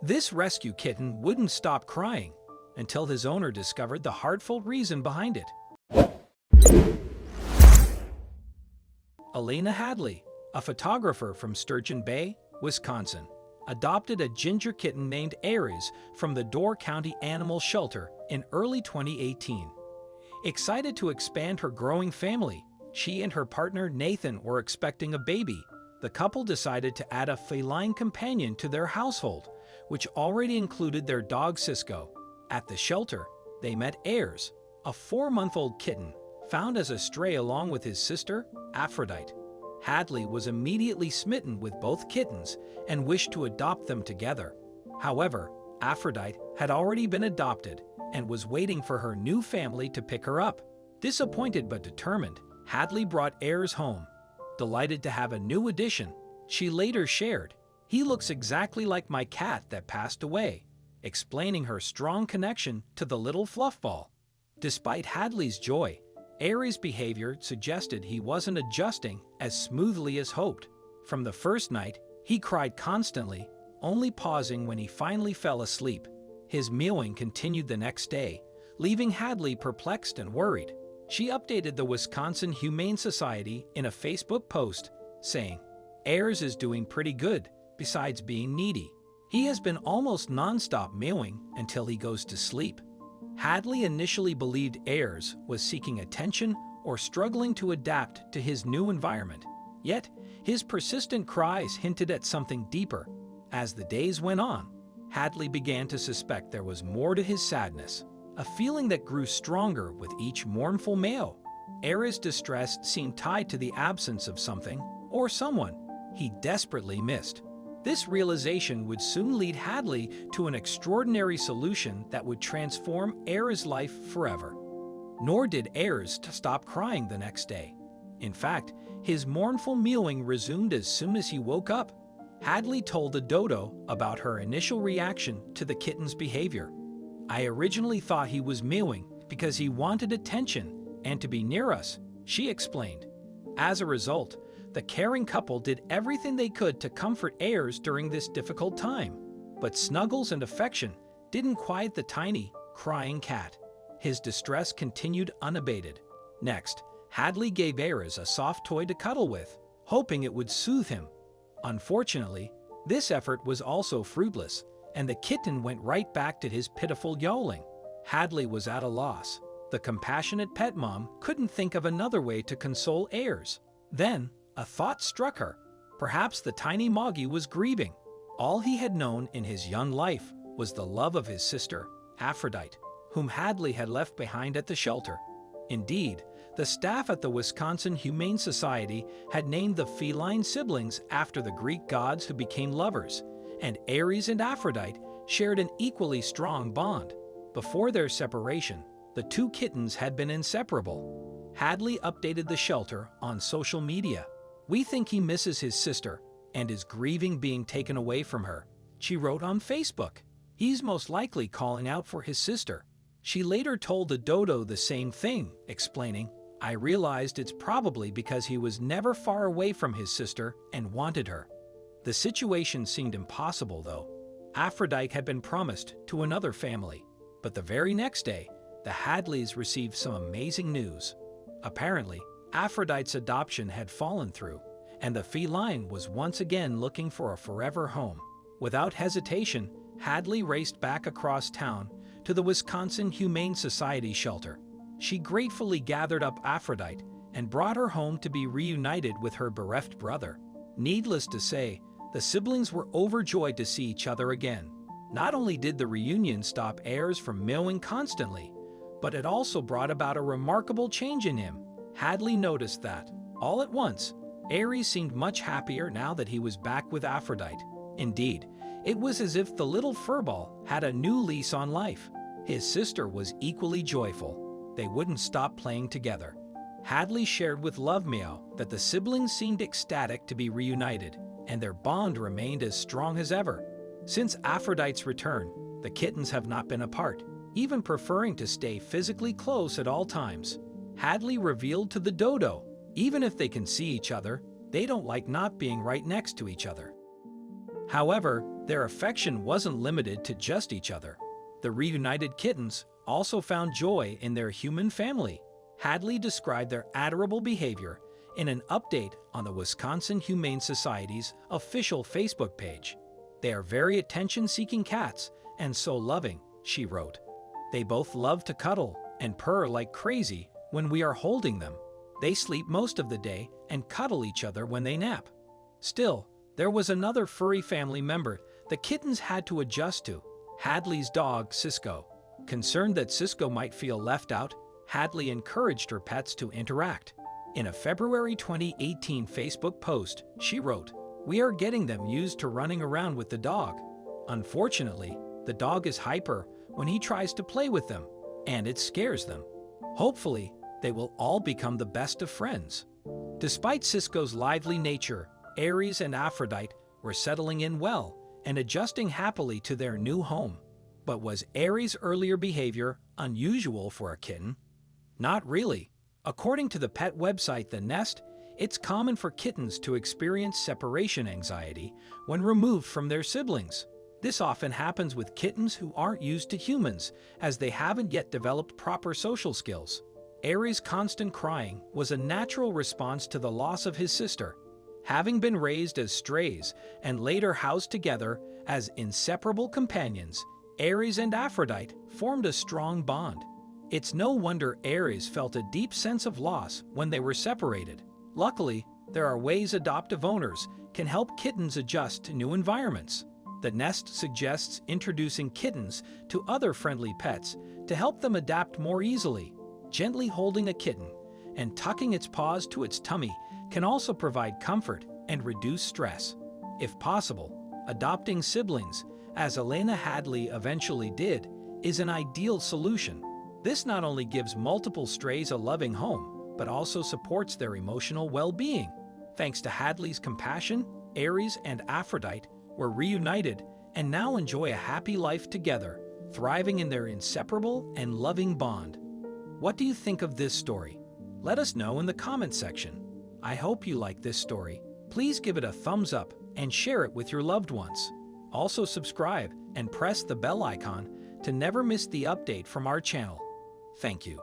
This rescue kitten wouldn't stop crying until his owner discovered the heartfelt reason behind it. Elena Hadley, a photographer from Sturgeon Bay, Wisconsin, adopted a ginger kitten named Aries from the Door County Animal Shelter in early 2018. Excited to expand her growing family, she and her partner Nathan were expecting a baby. The couple decided to add a feline companion to their household, which already included their dog Cisco. At the shelter, they met Aries, a 4-month-old kitten, found as a stray along with his sister, Aphrodite. Hadley was immediately smitten with both kittens and wished to adopt them together. However, Aphrodite had already been adopted and was waiting for her new family to pick her up. Disappointed but determined, Hadley brought Aries home. Delighted to have a new addition, she later shared, "He looks exactly like my cat that passed away," explaining her strong connection to the little fluffball. Despite Hadley's joy, Aries' behavior suggested he wasn't adjusting as smoothly as hoped. From the first night, he cried constantly, only pausing when he finally fell asleep. His mewing continued the next day, leaving Hadley perplexed and worried. She updated the Wisconsin Humane Society in a Facebook post, saying, "Aries is doing pretty good, besides being needy. He has been almost non-stop mewing until he goes to sleep." Hadley initially believed Aries was seeking attention or struggling to adapt to his new environment. Yet, his persistent cries hinted at something deeper. As the days went on, Hadley began to suspect there was more to his sadness, a feeling that grew stronger with each mournful meow. Aries' distress seemed tied to the absence of something or someone he desperately missed. This realization would soon lead Hadley to an extraordinary solution that would transform Aries' life forever. Nor did Aries stop crying the next day. In fact, his mournful mewing resumed as soon as he woke up. Hadley told the dodo about her initial reaction to the kitten's behavior. "I originally thought he was mewing because he wanted attention and to be near us," she explained. As a result, the caring couple did everything they could to comfort Aries during this difficult time. But snuggles and affection didn't quiet the tiny, crying cat. His distress continued unabated. Next, Hadley gave Aries a soft toy to cuddle with, hoping it would soothe him. Unfortunately, this effort was also fruitless, and the kitten went right back to his pitiful yowling. Hadley was at a loss. The compassionate pet mom couldn't think of another way to console Aries. Then, a thought struck her. Perhaps the tiny moggy was grieving. All he had known in his young life was the love of his sister, Aphrodite, whom Hadley had left behind at the shelter. Indeed, the staff at the Wisconsin Humane Society had named the feline siblings after the Greek gods who became lovers, and Aries and Aphrodite shared an equally strong bond. Before their separation, the two kittens had been inseparable. Hadley updated the shelter on social media. "We think he misses his sister and is grieving being taken away from her," she wrote on Facebook. "He's most likely calling out for his sister." She later told the dodo the same thing, explaining, "I realized it's probably because he was never far away from his sister and wanted her." The situation seemed impossible, though. Aphrodite had been promised to another family. But the very next day, the Hadleys received some amazing news. Apparently, Aphrodite's adoption had fallen through, and the feline was once again looking for a forever home. Without hesitation, Hadley raced back across town to the Wisconsin Humane Society shelter. She gratefully gathered up Aphrodite and brought her home to be reunited with her bereft brother. Needless to say, the siblings were overjoyed to see each other again. Not only did the reunion stop Aries from mewing constantly, but it also brought about a remarkable change in him. Hadley noticed that, all at once, Aries seemed much happier now that he was back with Aphrodite. Indeed, it was as if the little furball had a new lease on life. His sister was equally joyful. They wouldn't stop playing together. Hadley shared with Love Meow that the siblings seemed ecstatic to be reunited, and their bond remained as strong as ever. Since Aphrodite's return, the kittens have not been apart, even preferring to stay physically close at all times. Hadley revealed to the dodo, even if they can see each other, they don't like not being right next to each other. However, their affection wasn't limited to just each other. The reunited kittens also found joy in their human family. Hadley described their adorable behavior in an update on the Wisconsin Humane Society's official Facebook page. "They are very attention-seeking cats and so loving," she wrote. "They both love to cuddle and purr like crazy when we are holding them. They sleep most of the day and cuddle each other when they nap." Still, there was another furry family member the kittens had to adjust to: Hadley's dog, Cisco. Concerned that Cisco might feel left out, Hadley encouraged her pets to interact. In a February 2018 Facebook post, she wrote, "We are getting them used to running around with the dog. Unfortunately, the dog is hyper when he tries to play with them, and it scares them. Hopefully, they will all become the best of friends." Despite Cisco's lively nature, Aries and Aphrodite were settling in well and adjusting happily to their new home. But was Aries' earlier behavior unusual for a kitten? Not really. According to the pet website The Nest, it's common for kittens to experience separation anxiety when removed from their siblings. This often happens with kittens who aren't used to humans, as they haven't yet developed proper social skills. Aries' constant crying was a natural response to the loss of his sister. Having been raised as strays and later housed together as inseparable companions, Aries and Aphrodite formed a strong bond. It's no wonder Aries felt a deep sense of loss when they were separated. Luckily, there are ways adoptive owners can help kittens adjust to new environments. The Nest suggests introducing kittens to other friendly pets to help them adapt more easily. Gently holding a kitten and tucking its paws to its tummy can also provide comfort and reduce stress. If possible, adopting siblings, as Elena Hadley eventually did, is an ideal solution. This not only gives multiple strays a loving home, but also supports their emotional well-being. Thanks to Hadley's compassion, Aries and Aphrodite were reunited and now enjoy a happy life together, thriving in their inseparable and loving bond. What do you think of this story? Let us know in the comments section. I hope you like this story. Please give it a thumbs up and share it with your loved ones. Also subscribe and press the bell icon to never miss the update from our channel. Thank you.